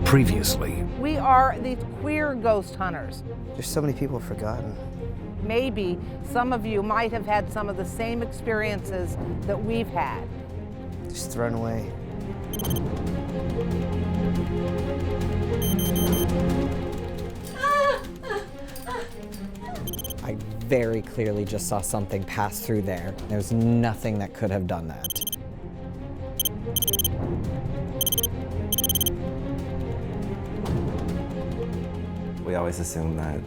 Previously, we are these queer ghost hunters. There's so many people forgotten. Maybe some of you might have had some of the same experiences that we've had. Just thrown away. I very clearly just saw something pass through there. There was nothing that could have done that. We always assume that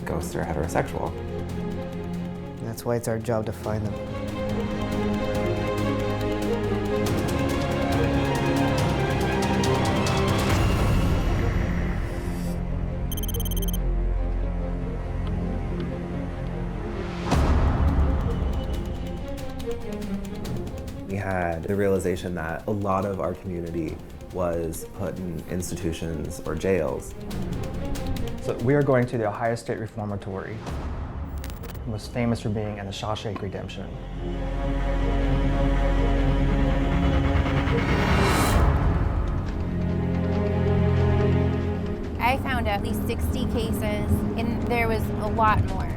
ghosts are heterosexual. And that's why it's our job to find them. We had the realization that a lot of our community was put in institutions or jails. So we are going to the Ohio State Reformatory, most famous for being in the Shawshank Redemption. I found at least 60 cases, and there was a lot more.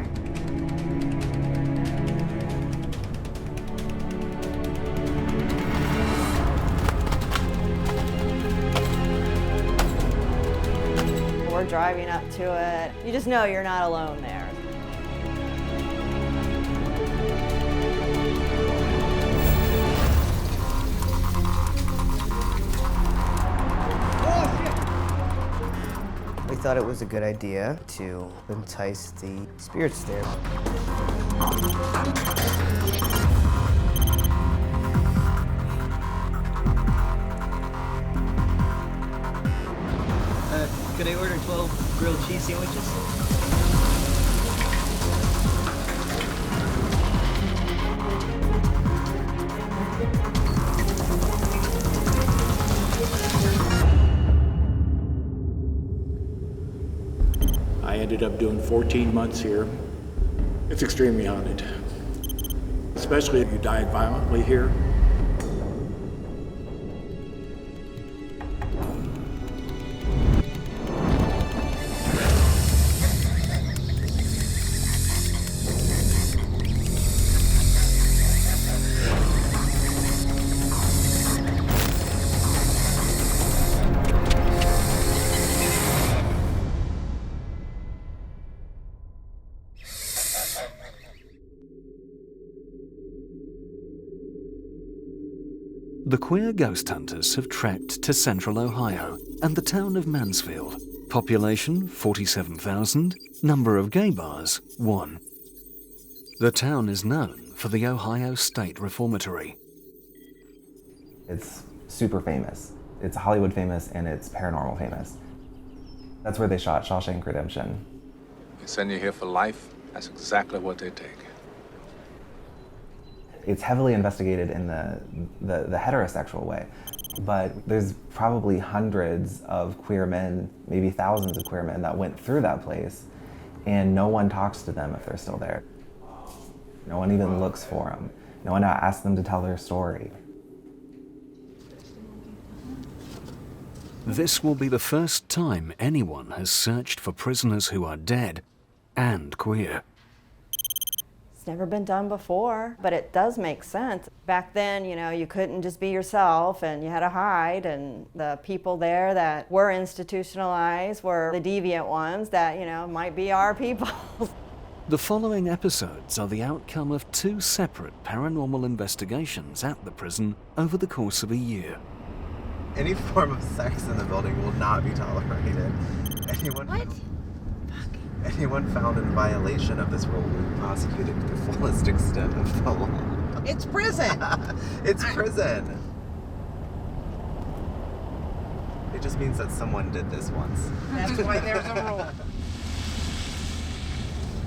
We're driving up to it. You just know you're not alone there. We thought it was a good idea to entice the spirits there. Could I order 12 grilled cheese sandwiches? I ended up doing 14 months here. It's extremely haunted, especially if you die violently here. the queer ghost hunters have trekked to central Ohio and the town of Mansfield. Population 47,000, number of gay bars 1. The town is known for the Ohio State Reformatory. It's super famous. It's Hollywood famous and it's paranormal famous. That's where they shot Shawshank Redemption. They send you here for life, that's exactly what they take. It's heavily investigated in the heterosexual way, but there's probably hundreds of queer men, maybe thousands of queer men that went through that place, and no one talks to them if they're still there. No one even looks for them. No one asks them to tell their story. This will be the first time anyone has searched for prisoners who are dead and queer. It's never been done before, but it does make sense. Back then, you know, you couldn't just be yourself and you had to hide, and the people there that were institutionalized were the deviant ones that, you know, might be our people. The following episodes are the outcome of 2 separate paranormal investigations at the prison over the course of a year. Any form of sex in the building will not be tolerated. Anyone found in violation of this rule will be prosecuted to the fullest extent of the law. It's prison! It's prison! It just means that someone did this once. That's why there's a rule.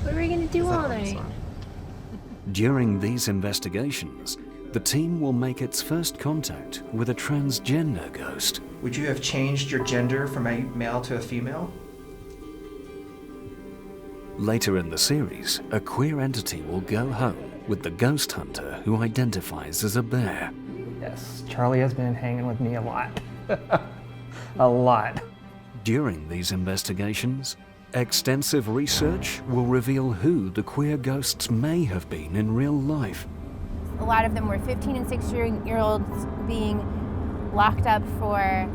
What are we gonna do all night? During these investigations, the team will make its first contact with a transgender ghost. Would you have changed your gender from a male to a female? Later in the series, a queer entity will go home with the ghost hunter who identifies as a bear. Yes, Charlie has been hanging with me a lot. A lot. During these investigations, extensive research will reveal who the queer ghosts may have been in real life. A lot of them were 15 and 16-year-olds being locked up for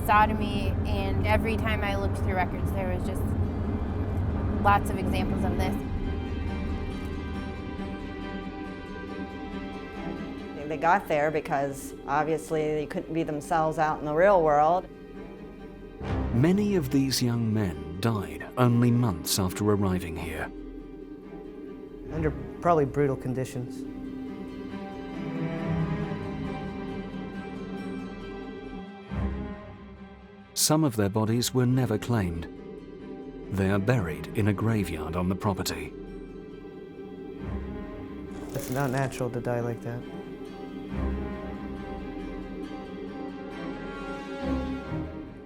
sodomy, and every time I looked through records, there was just lots of examples of this. They got there because obviously they couldn't be themselves out in the real world. Many of these young men died only months after arriving here. Under probably brutal conditions. Some of their bodies were never claimed. They are buried in a graveyard on the property. It's not natural to die like that.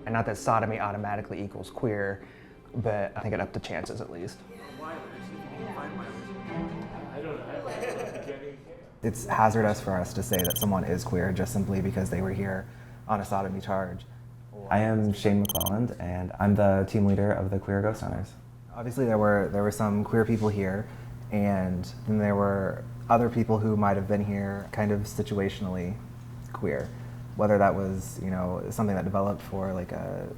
And not that sodomy automatically equals queer, but I think it upped the chances at least. It's hazardous for us to say that someone is queer just simply because they were here on a sodomy charge. I am Shane McClelland, and I'm the team leader of the Queer Ghost Hunters. Obviously there were some queer people here, and then there were other people who might have been here kind of situationally queer. Whether that was, you know, something that developed for like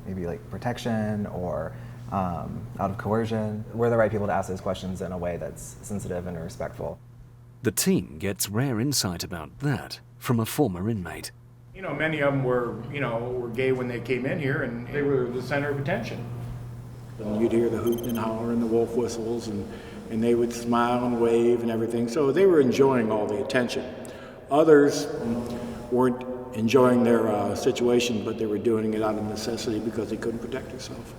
maybe like protection or out of coercion. We're the right people to ask those questions in a way that's sensitive and respectful. The team gets rare insight about that from a former inmate. You know, many of them were gay when they came in here, and they were the center of attention. And you'd hear the hooting and hollering, the wolf whistles, and they would smile and wave and everything. So they were enjoying all the attention. Others weren't enjoying their situation, but they were doing it out of necessity because they couldn't protect themselves.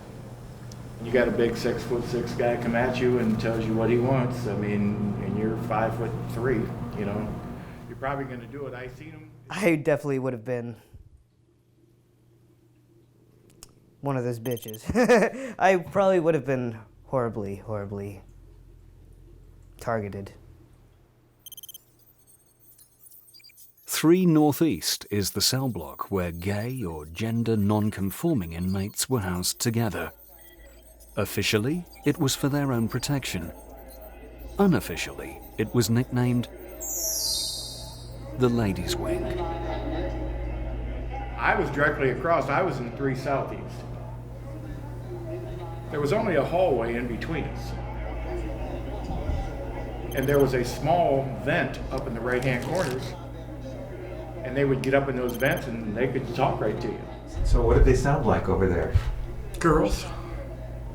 You got a big 6'6" guy come at you and tells you what he wants. I mean, and you're 5'3", you know, you're probably going to do it. I seen him. I definitely would have been one of those bitches. I probably would have been horribly, horribly targeted. 3 Northeast is the cell block where gay or gender non-conforming inmates were housed together. Officially, it was for their own protection. Unofficially, it was nicknamed the Ladies' Wing. I was directly across. I was in 3 Southeast. There was only a hallway in between us. And there was a small vent up in the right-hand corners. And they would get up in those vents and they could talk right to you. So what did they sound like over there? Girls.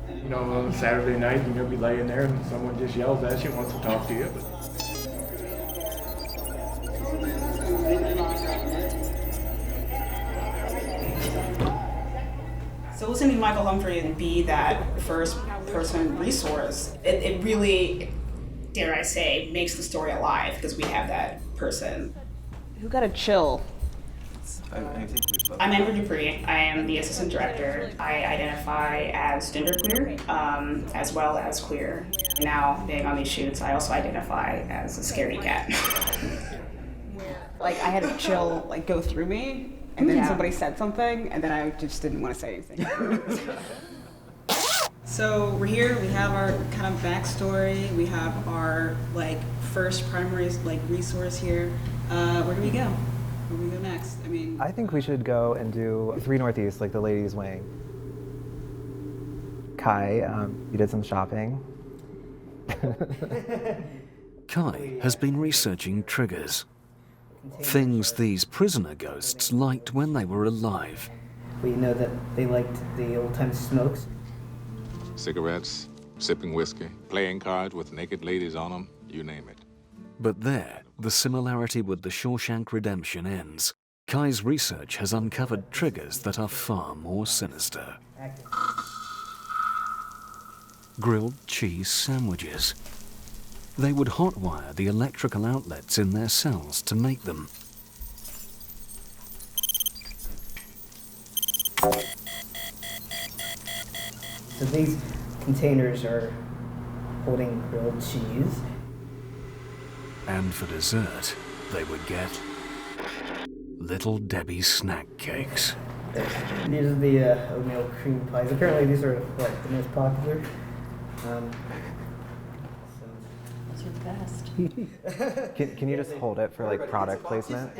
You know, on Saturday night, you'll be laying there and someone just yells at you and wants to talk to you. So listening to Michael Humphrey and be that first person resource, it really, dare I say, makes the story alive because we have that person. Who got a chill? I'm Amber Dupree. I am the assistant director. I identify as genderqueer, as well as queer. Now, being on these shoots, I also identify as a scaredy cat. Like, I had a chill, like, go through me, and then somebody said something, and then I just didn't want to say anything. So we're here, we have our kind of backstory, we have our, like, first primary, like, resource here. Where do we go? Where do we go next? I mean, I think we should go and do 3 Northeast, like the Ladies' Wing. Kai, you did some shopping. Kai has been researching triggers. Things these prisoner ghosts liked when they were alive. We know that they liked the old-time smokes. Cigarettes, sipping whiskey, playing cards with naked ladies on them, you name it. But there, the similarity with the Shawshank Redemption ends. Kai's research has uncovered triggers that are far more sinister. Grilled cheese sandwiches. They would hotwire the electrical outlets in their cells to make them. So these containers are holding grilled cheese. And for dessert, they would get Little Debbie snack cakes. These are the oatmeal cream pies. Apparently these are like the most popular. Those are the best. Can you just hold it for like product placement?